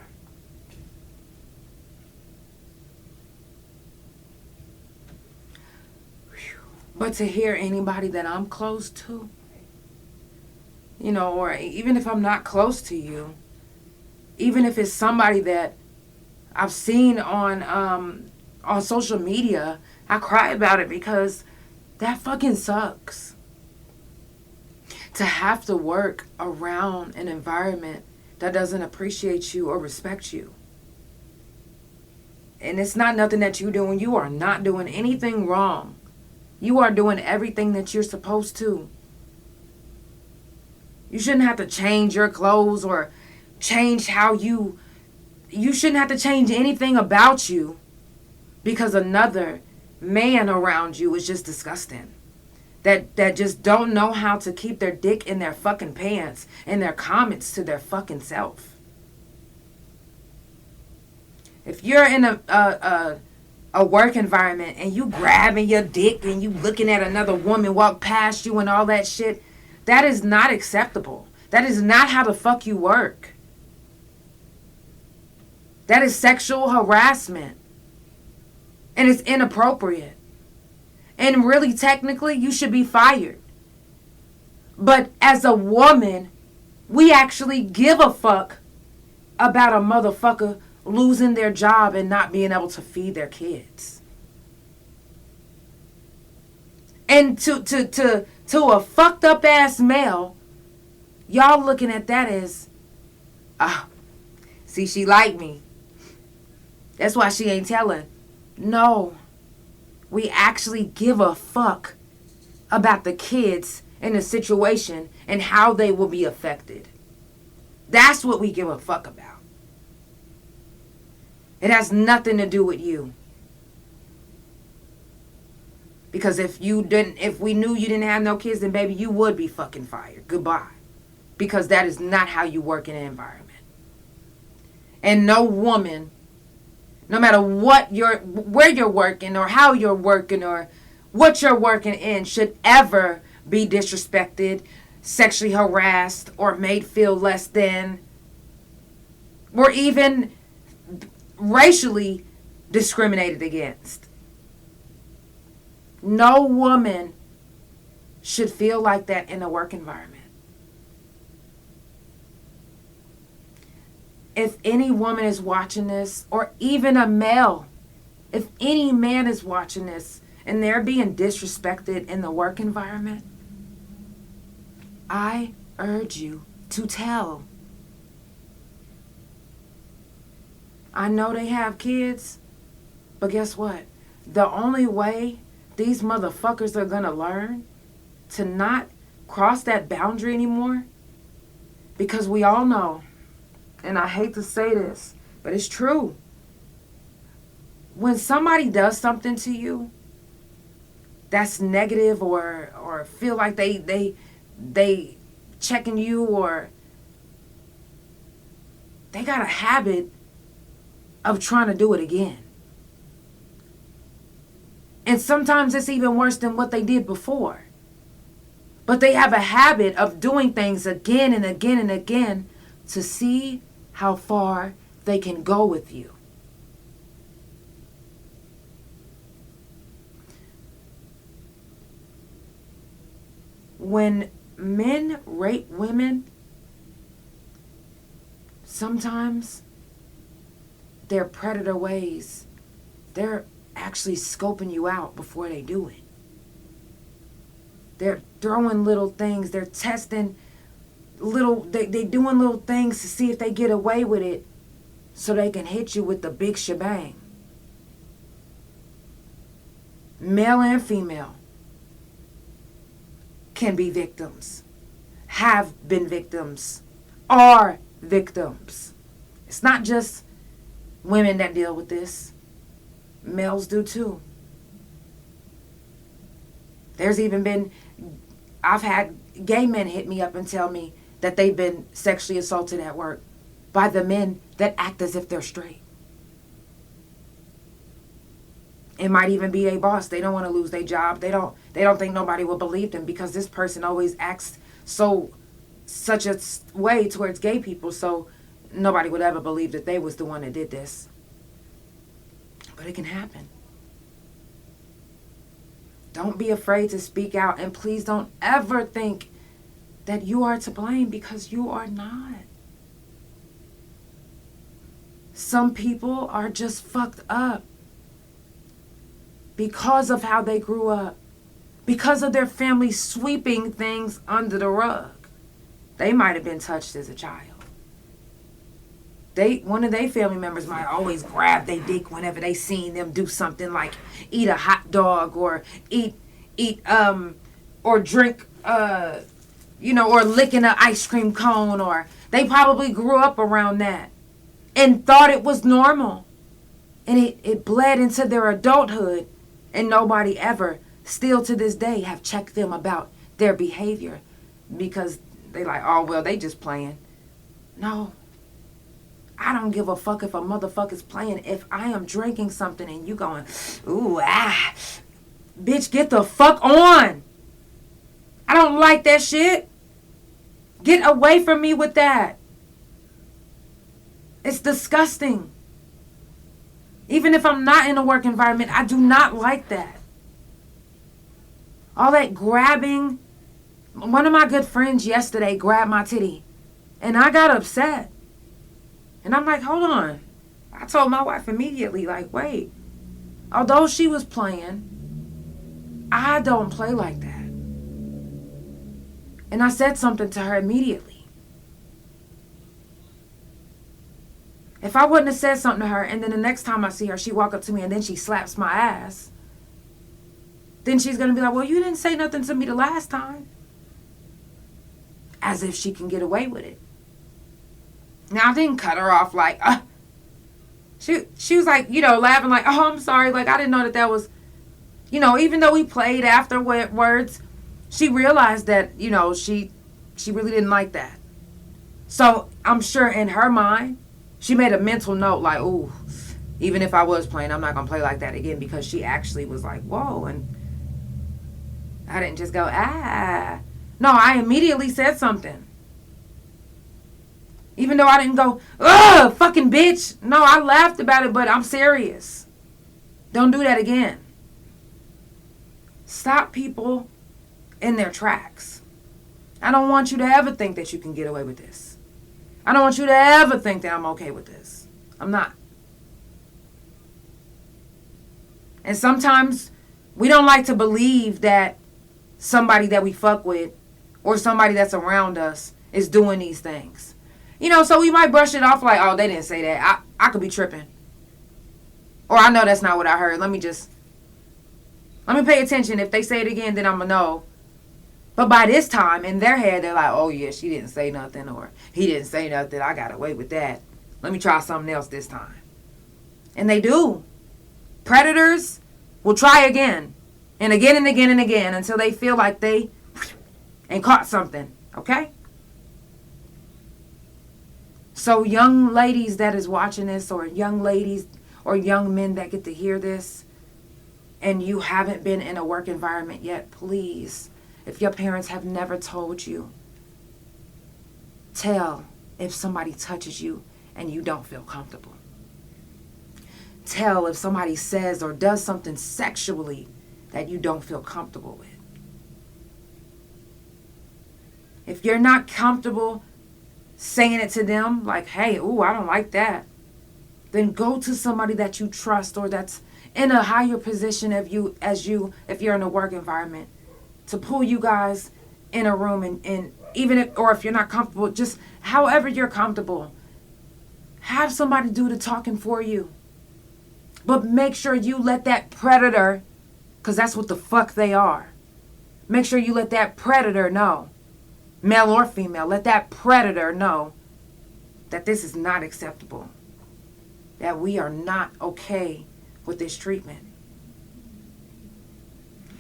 But to hear anybody that I'm close to, or even if I'm not close to you, even if it's somebody that I've seen on social media, I cry about it because that fucking sucks. To have to work around an environment that doesn't appreciate you or respect you. And it's not nothing that you're doing. You are not doing anything wrong. You are doing everything that you're supposed to. You shouldn't have to change your clothes or change how you shouldn't have to change anything about you because another man around you is just disgusting. That just don't know how to keep their dick in their fucking pants and their comments to their fucking self. If you're in a work environment and you grabbing your dick and you looking at another woman walk past you and all that shit, that is not acceptable. That is not how the fuck you work. That is sexual harassment. And it's inappropriate. And really, technically, you should be fired. But as a woman, we actually give a fuck about a motherfucker losing their job and not being able to feed their kids. And to a fucked up ass male, y'all looking at that as, see, she like me. That's why she ain't telling. No. We actually give a fuck about the kids and the situation and how they will be affected. That's what we give a fuck about. It has nothing to do with you. Because if we knew you didn't have no kids, then baby, you would be fucking fired. Goodbye. Because that is not how you work in an environment. And no woman, no matter where you're working or how you're working or what you're working in, should ever be disrespected, sexually harassed, or made feel less than, or even racially discriminated against. No woman should feel like that in a work environment. If any woman is watching this, or even a male, if any man is watching this and they're being disrespected in the work environment, I urge you to tell. I know they have kids, but guess what? The only way these motherfuckers are gonna learn to not cross that boundary anymore, because we all know, and I hate to say this, but it's true. When somebody does something to you that's negative, or feel like they checking you, or they got a habit of trying to do it again. And sometimes it's even worse than what they did before. But they have a habit of doing things again and again and again to see how far they can go with you. When men rape women, sometimes their predator ways, they're actually scoping you out before they do it. They're throwing little things, they're testing they doing little things to see if they get away with it, so they can hit you with the big shebang. Male and female can be victims, have been victims, are victims. It's not just women that deal with this. Males do too. There's even been, I've had gay men hit me up and tell me that they've been sexually assaulted at work by the men that act as if they're straight. It might even be a boss. They don't want to lose their job. They don't think nobody will believe them, because this person always acts such a way towards gay people, so nobody would ever believe that they was the one that did this. But it can happen. Don't be afraid to speak out, and please don't ever think that you are to blame, because you are not. Some people are just fucked up because of how they grew up, because of their family sweeping things under the rug. They might have been touched as a child. One of their family members might always grab their dick whenever they seen them do something like eat a hot dog, or eat or drink or licking an ice cream cone, or they probably grew up around that and thought it was normal, and it bled into their adulthood, and nobody ever, still to this day, have checked them about their behavior, because they like, oh well, they just playing. No, I don't give a fuck if a motherfucker's playing. If I am drinking something and you going, ooh, bitch, get the fuck on. I don't like that shit. Get away from me with that. It's disgusting. Even if I'm not in a work environment, I do not like that. All that grabbing. One of my good friends yesterday grabbed my titty, and I got upset. And I'm like, hold on. I told my wife immediately, like, wait. Although she was playing, I don't play like that. And I said something to her immediately. If I wouldn't have said something to her, and then the next time I see her, she walk up to me and then she slaps my ass, then she's going to be like, well, you didn't say nothing to me the last time. As if she can get away with it. Now, I didn't cut her off like, she was like, laughing like, oh, I'm sorry. Like, I didn't know that was, even though we played afterwards, she realized that, she really didn't like that. So I'm sure in her mind, she made a mental note like, ooh, even if I was playing, I'm not going to play like that again, because she actually was like, whoa. And I didn't just go, ah. No, I immediately said something. Even though I didn't go, ugh, fucking bitch. No, I laughed about it, but I'm serious. Don't do that again. Stop people in their tracks. I don't want you to ever think that you can get away with this. I don't want you to ever think that I'm okay with this. I'm not. And sometimes we don't like to believe that somebody that we fuck with or somebody that's around us is doing these things. So we might brush it off like, oh, they didn't say that. I could be tripping. Or I know that's not what I heard. Let me pay attention. If they say it again, then I'm going to know. But by this time, in their head, they're like, oh, yeah, she didn't say nothing, or he didn't say nothing. I got away with that. Let me try something else this time. And they do. Predators will try again and again and again and again until they feel like they ain't caught something. Okay? So young ladies that is watching this, or young ladies or young men that get to hear this, and you haven't been in a work environment yet, please, if your parents have never told you, tell if somebody touches you and you don't feel comfortable. Tell if somebody says or does something sexually that you don't feel comfortable with. If you're not comfortable saying it to them, like, hey, ooh, I don't like that, then go to somebody that you trust or that's in a higher position if you're in a work environment, to pull you guys in a room and even if you're not comfortable, just however you're comfortable, have somebody do the talking for you. But make sure you let that predator, because that's what the fuck they are, make sure you let that predator know, male or female, let that predator know that this is not acceptable, that we are not okay with this treatment.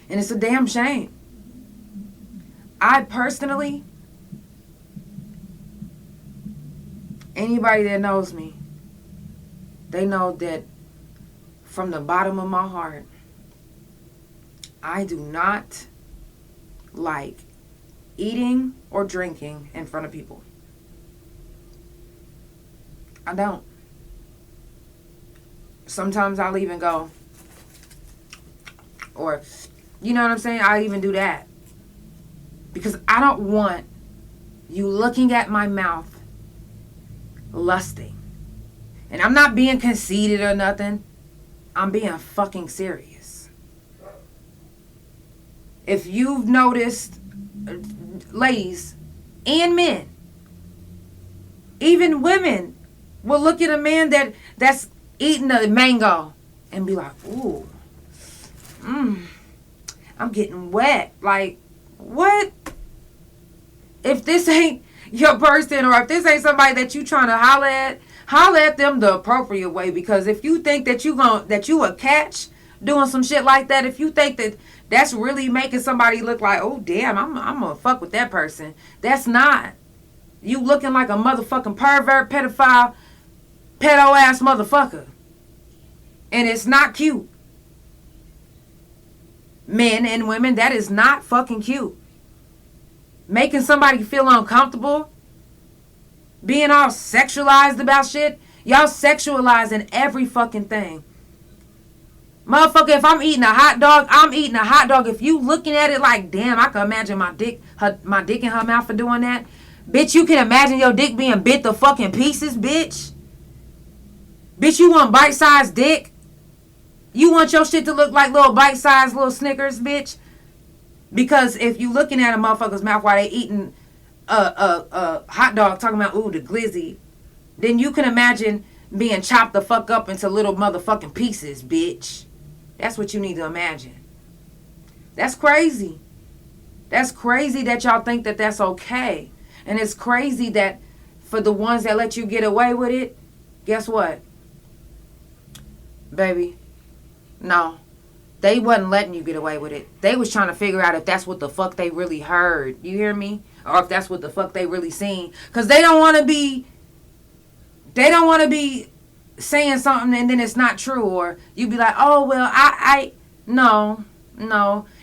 And it's a damn shame. I personally, anybody that knows me, they know that from the bottom of my heart, I do not like eating or drinking in front of people. I don't. Sometimes I'll even go, or, you know what I'm saying? I'll even do that. Because I don't want you looking at my mouth lusting. And I'm not being conceited or nothing. I'm being fucking serious. If you've noticed, ladies and men, even women will look at a man that's eating a mango and be like, ooh, I'm getting wet. Like, what? If this ain't your person, or if this ain't somebody that you trying to holler at them the appropriate way. Because if you think that you a catch doing some shit like that, if you think that that's really making somebody look like, oh damn, I'm gonna fuck with that person, that's not. You looking like a motherfucking pervert, pedophile, pedo ass motherfucker, and it's not cute. Men and women, that is not fucking cute. Making somebody feel uncomfortable, being all sexualized about shit. Y'all sexualizing every fucking thing. Motherfucker, if I'm eating a hot dog, I'm eating a hot dog. If you looking at it like, damn, I can imagine my dick in her mouth for doing that. Bitch, you can imagine your dick being bit to fucking pieces, bitch. Bitch, you want bite-sized dick? You want your shit to look like little bite-sized little Snickers, bitch? Because if you looking at a motherfucker's mouth while they eating a hot dog, talking about, ooh, the glizzy, then you can imagine being chopped the fuck up into little motherfucking pieces, bitch. That's what you need to imagine. That's crazy. That's crazy that y'all think that that's okay. And it's crazy that for the ones that let you get away with it, guess what? Baby, no. They wasn't letting you get away with it. They was trying to figure out if that's what the fuck they really heard. You hear me? Or if that's what the fuck they really seen. Because they don't want to be saying something and then it's not true. Or you be like, oh, well, no.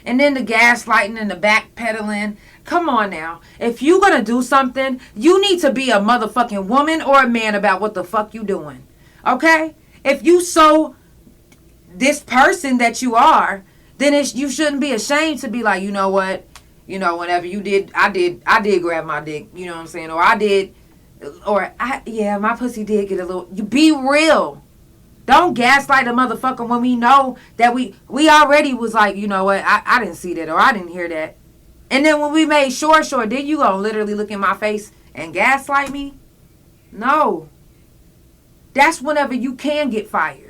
And then the gaslighting and the backpedaling. Come on now. If you going to do something, you need to be a motherfucking woman or a man about what the fuck you doing. Okay? If you so this person that you are, then you shouldn't be ashamed to be like, you know what? You know, whenever you did, I did grab my dick. You know what I'm saying? My pussy did get a little. You be real. Don't gaslight a motherfucker when we know that we already was like, you know what? I didn't see that or I didn't hear that. And then when we made sure, then you gonna literally look in my face and gaslight me? No. That's whenever you can get fired.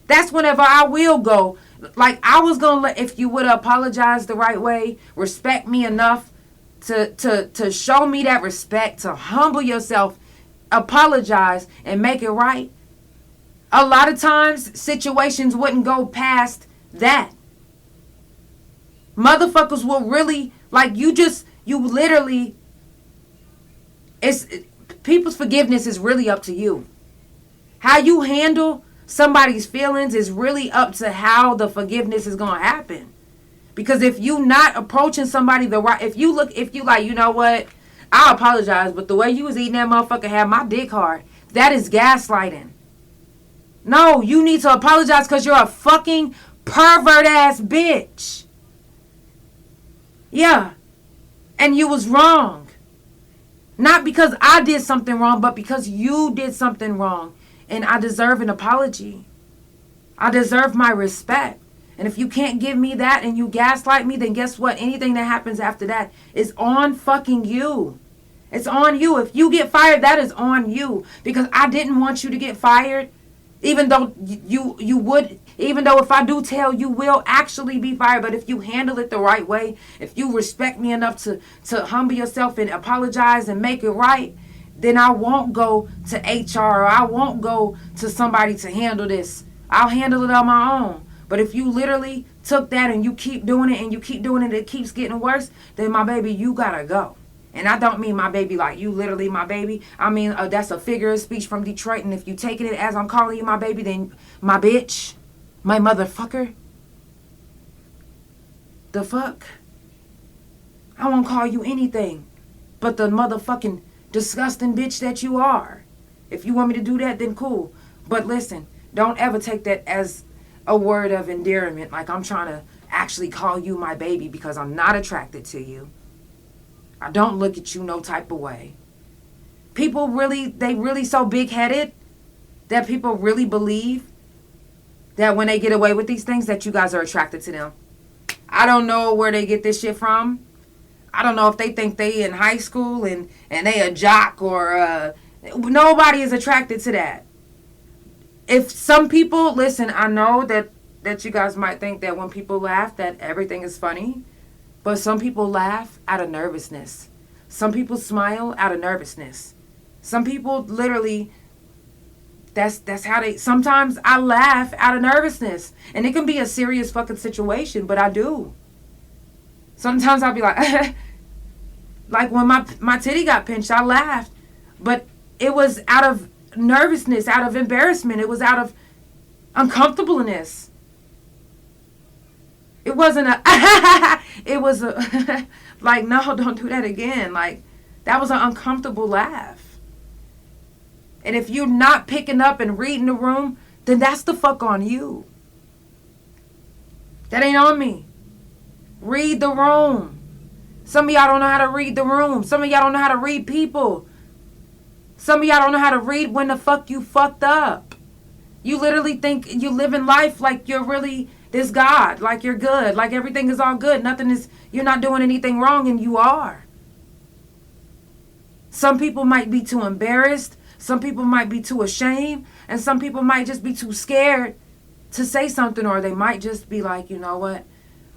That's whenever I will go. Like, I was going to let, if you would apologize the right way, respect me enough to show me that respect, to humble yourself, apologize, and make it right. A lot of times, situations wouldn't go past that. Motherfuckers will really, like, people's forgiveness is really up to you. How you handle somebody's feelings is really up to how the forgiveness is going to happen. Because if you not approaching somebody if you like, you know what, I apologize, but the way you was eating that motherfucker had my dick hard. That is gaslighting. No, you need to apologize because you're a fucking pervert ass bitch. Yeah. And you was wrong. Not because I did something wrong, but because you did something wrong. And I deserve an apology. I deserve my respect. And if you can't give me that and you gaslight me, then guess what? Anything that happens after that is on fucking you. It's on you. If you get fired, that is on you. Because I didn't want you to get fired. Even though you would, even though if I do tell, you will actually be fired. But if you handle it the right way, if you respect me enough to humble yourself and apologize and make it right, then I won't go to HR or I won't go to somebody to handle this. I'll handle it on my own. But if you literally took that and you keep doing it and you keep doing it, it keeps getting worse, then my baby, you gotta go. And I don't mean my baby like you literally my baby. I mean, that's a figure of speech from Detroit. And if you taking it as I'm calling you my baby, then my bitch, my motherfucker. The fuck? I won't call you anything but the motherfucking disgusting bitch that you are. If you want me to do that, then cool. But listen, don't ever take that as a word of endearment, like I'm trying to actually call you my baby, because I'm not attracted to you. I don't look at you no type of way. People really so big-headed that people really believe that when they get away with these things that you guys are attracted to them. I don't know where they get this shit from. I don't know if they think they in high school and they a jock or nobody is attracted to that. If some people, listen, I know that you guys might think that when people laugh that everything is funny, but some people laugh out of nervousness. Some people smile out of nervousness. Some people literally, that's how they, sometimes I laugh out of nervousness. And it can be a serious fucking situation, but I do. Sometimes I'll be like, like when my titty got pinched, I laughed. But it was out of nervousness, out of embarrassment. It was out of uncomfortableness. It wasn't it was a, like, no, don't do that again. Like, that was an uncomfortable laugh. And if you're not picking up and reading the room, then that's the fuck on you. That ain't on me. Read the room. Some of y'all don't know how to read the room. Some of y'all don't know how to read people. Some of y'all don't know how to read when the fuck you fucked up. You literally think you live in life like you're really this God, like you're good, like everything is all good. You're not doing anything wrong, and you are. Some people might be too embarrassed. Some people might be too ashamed. And some people might just be too scared to say something, or they might just be like, you know what?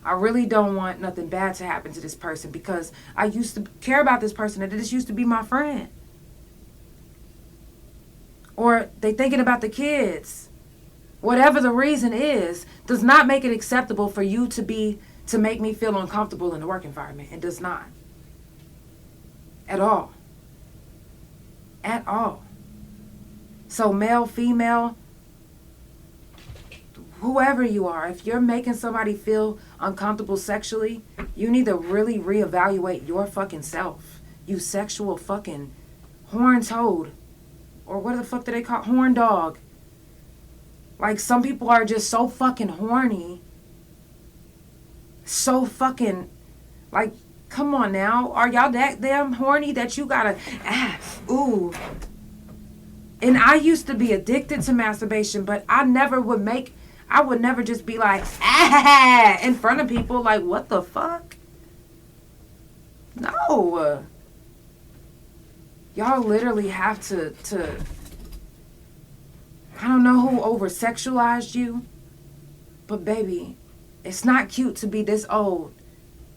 I really don't want nothing bad to happen to this person because I used to care about this person and this used to be my friend. Or they thinking about the kids. whatever the reason is, does not make it acceptable for you to make me feel uncomfortable in the work environment. It does not. At all. At all. So male, female, whoever you are, if you're making somebody feel uncomfortable sexually, you need to really reevaluate your fucking self. You sexual fucking horn toad. Or what the fuck do they call it? Horn dog. Like, some people are just so fucking horny. So fucking, like, come on now. Are y'all that damn horny that you gotta, ooh. And I used to be addicted to masturbation, but I would never just be like, in front of people. Like, what the fuck? No. Y'all literally have to I don't know who over-sexualized you, but baby, it's not cute to be this old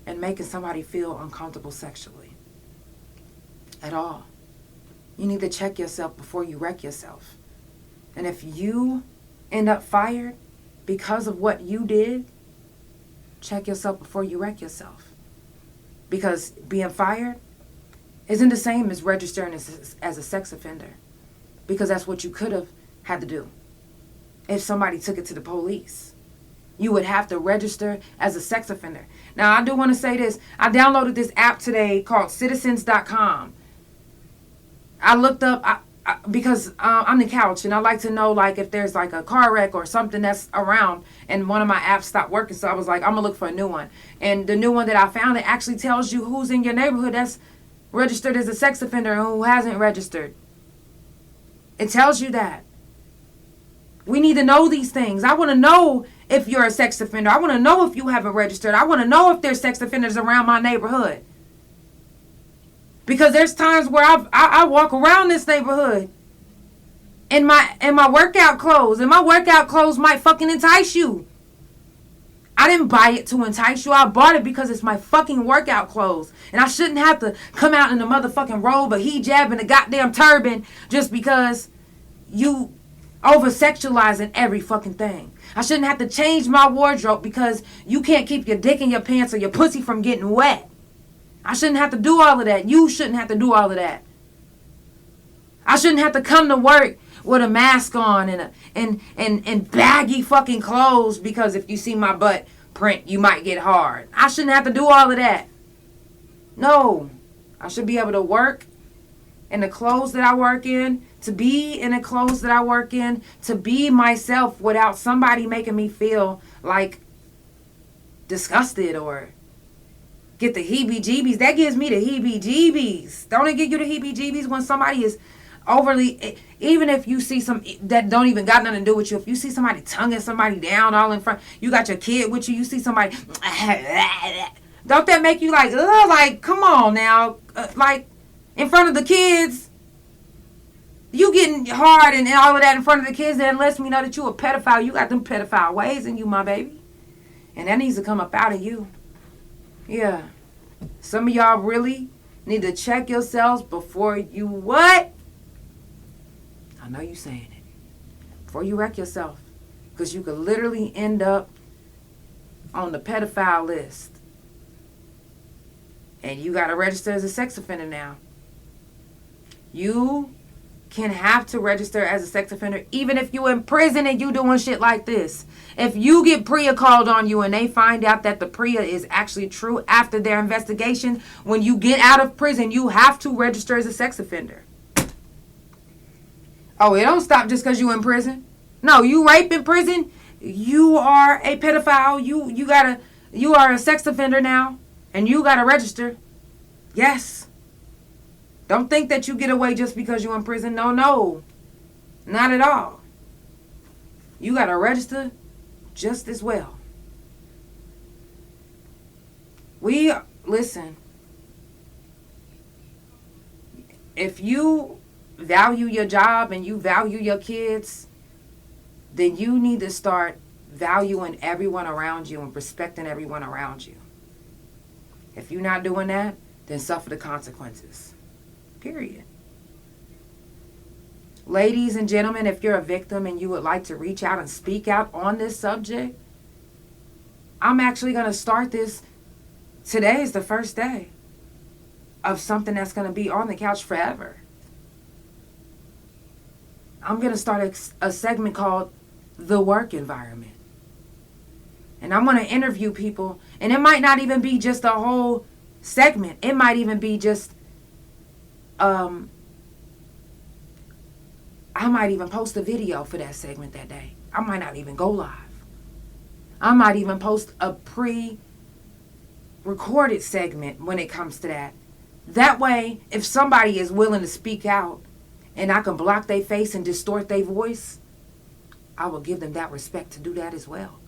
and making somebody feel uncomfortable sexually. At all. You need to check yourself before you wreck yourself. And if you end up fired because of what you did, check yourself before you wreck yourself. Because being fired isn't the same as registering as a sex offender. Because that's what you could have had to do. If somebody took it to the police, you would have to register as a sex offender. Now, I do want to say this. I downloaded this app today called citizens.com. I looked up, because I'm the couch, and I like to know, like, if there's, like, a car wreck or something that's around, and one of my apps stopped working, so I was like, I'm going to look for a new one. And the new one that I found, it actually tells you who's in your neighborhood that's registered as a sex offender and who hasn't registered. It tells you that. We need to know these things. I want to know if you're a sex offender. I want to know if you haven't registered. I want to know if there's sex offenders around my neighborhood. Because there's times where I walk around this neighborhood in my workout clothes. And my workout clothes might fucking entice you. I didn't buy it to entice you. I bought it because it's my fucking workout clothes. And I shouldn't have to come out in a motherfucking robe, a hijab, and a goddamn turban just because you over-sexualizing every fucking thing. I shouldn't have to change my wardrobe because you can't keep your dick in your pants or your pussy from getting wet. I shouldn't have to do all of that. You shouldn't have to do all of that. I shouldn't have to come to work with a mask on and baggy fucking clothes because if you see my butt print, you might get hard. I shouldn't have to do all of that. No. I should be able to work in the clothes that I work in, to be in the clothes that I work in, to be myself without somebody making me feel like disgusted or get the heebie-jeebies. That gives me the heebie-jeebies. Don't it give you the heebie-jeebies when somebody is overly, even if you see some that don't even got nothing to do with you, if you see somebody tonguing somebody down all in front, you got your kid with you see somebody, don't that make you like, ugh, like, come on now, like, in front of the kids, you getting hard and all of that in front of the kids, that lets me know that you a pedophile. You got them pedophile ways in you, my baby. And that needs to come up out of you. Yeah. Some of y'all really need to check yourselves before you what? I know you saying it. Before you wreck yourself. Because you could literally end up on the pedophile list. And you got to register as a sex offender now. You can have to register as a sex offender even if you in prison and you doing shit like this. If you get PREA called on you and they find out that the PREA is actually true after their investigation, when you get out of prison, you have to register as a sex offender. Oh, it don't stop just because you in prison. No, you rape in prison, you are a pedophile. You are a sex offender now, and you gotta register. Yes. Don't think that you get away just because you're in prison. No. Not at all. You got to register just as well. Listen. If you value your job and you value your kids, then you need to start valuing everyone around you and respecting everyone around you. If you're not doing that, then suffer the consequences. Period. Ladies and gentlemen, if you're a victim and you would like to reach out and speak out on this subject, I'm actually going to start this. Today is the first day of something that's going to be on the couch forever. I'm going to start a segment called The Work Environment. And I'm going to interview people. And it might not even be just a whole segment. It might even be just, I might even post a video for that segment that day. I might not even go live. I might even post a pre-recorded segment when it comes to that. That way, if somebody is willing to speak out and I can block their face and distort their voice, I will give them that respect to do that as well.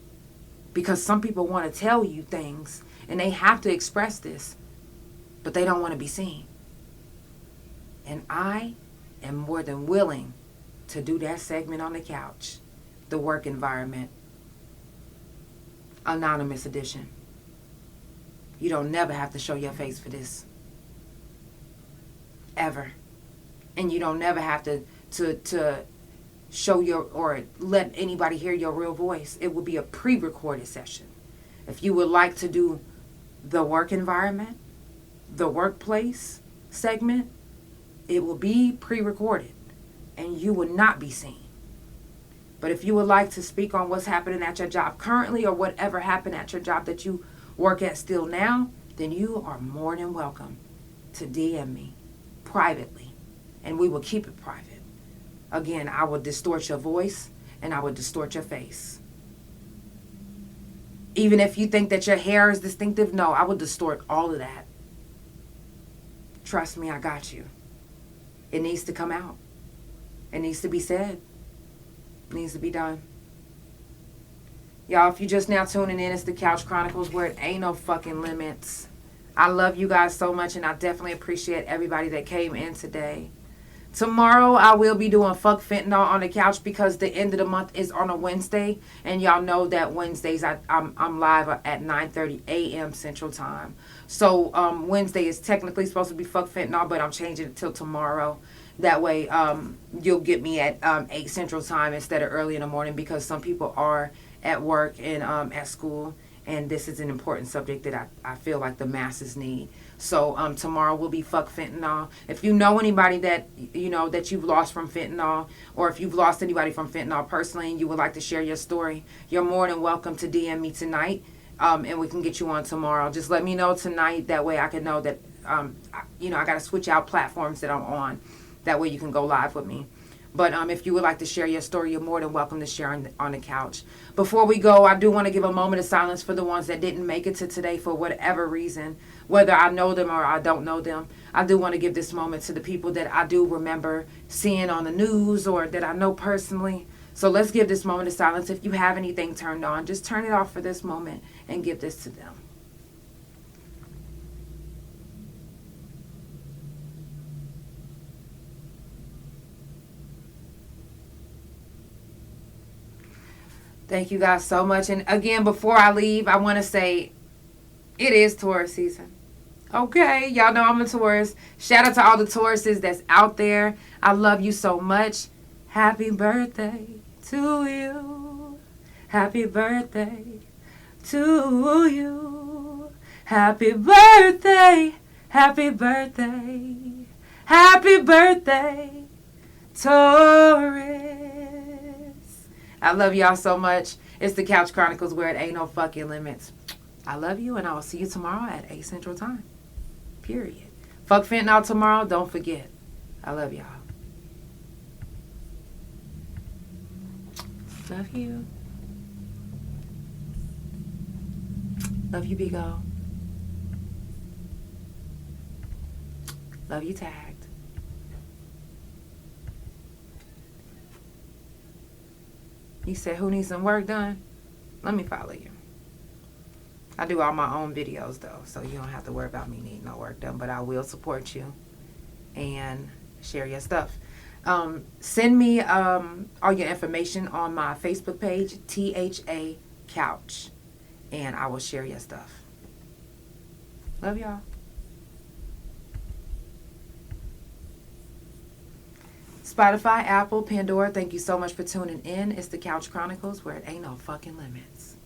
Because some people want to tell you things and they have to express this, but they don't want to be seen. And I am more than willing to do that segment on the couch, The Work Environment, Anonymous Edition. You don't never have to show your face for this. Ever. And you don't never have to show your, or let anybody hear your real voice. It will be a pre-recorded session. If you would like to do the work environment, the workplace segment, it will be pre-recorded and you will not be seen. But if you would like to speak on what's happening at your job currently or whatever happened at your job that you work at still now, then you are more than welcome to DM me privately, and we will keep it private. Again, I will distort your voice and I will distort your face. Even if you think that your hair is distinctive, no, I will distort all of that. Trust me, I got you. It needs to come out. It needs to be said. It needs to be done. Y'all, if you're just now tuning in, it's the Couch Chronicles where it ain't no fucking limits. I love you guys so much, and I definitely appreciate everybody that came in today. Tomorrow, I will be doing Fuck Fentanyl on the couch because the end of the month is on a Wednesday. And y'all know that Wednesdays, I'm live at 9:30 a.m. Central Time. So Wednesday is technically supposed to be Fuck Fentanyl, but I'm changing it till tomorrow. That way, you'll get me at 8 Central Time instead of early in the morning because some people are at work and at school. And this is an important subject that I feel like the masses need. So tomorrow will be Fuck Fentanyl. If you know anybody that, you know, that you've lost from fentanyl, or if you've lost anybody from fentanyl personally and you would like to share your story, you're more than welcome to DM me tonight, and we can get you on tomorrow. Just let me know tonight. That way I can know that, you know, I got to switch out platforms that I'm on. That way you can go live with me. But if you would like to share your story, you're more than welcome to share on the couch. Before we go, I do want to give a moment of silence for the ones that didn't make it to today for whatever reason, whether I know them or I don't know them. I do want to give this moment to the people that I do remember seeing on the news or that I know personally. So let's give this moment of silence. If you have anything turned on, just turn it off for this moment and give this to them. Thank you guys so much. And again, before I leave, I want to say it is Taurus season. Okay, y'all know I'm a Taurus. Shout out to all the Tauruses that's out there. I love you so much. Happy birthday to you. Happy birthday to you. Happy birthday. Happy birthday. Happy birthday, Taurus. I love y'all so much. It's the Couch Chronicles where it ain't no fucking limits. I love you, and I will see you tomorrow at 8 Central Time. Period. Fuck Fentanyl tomorrow. Don't forget. I love y'all. Love you. Love you, Big O. Love you, Tagged. You said, who needs some work done? Let me follow you. I do all my own videos, though, so you don't have to worry about me needing no work done. But I will support you and share your stuff. Send me all your information on my Facebook page, THA Couch, and I will share your stuff. Love y'all. Spotify, Apple, Pandora, thank you so much for tuning in. It's the Couch Chronicles, where it ain't no fucking limits.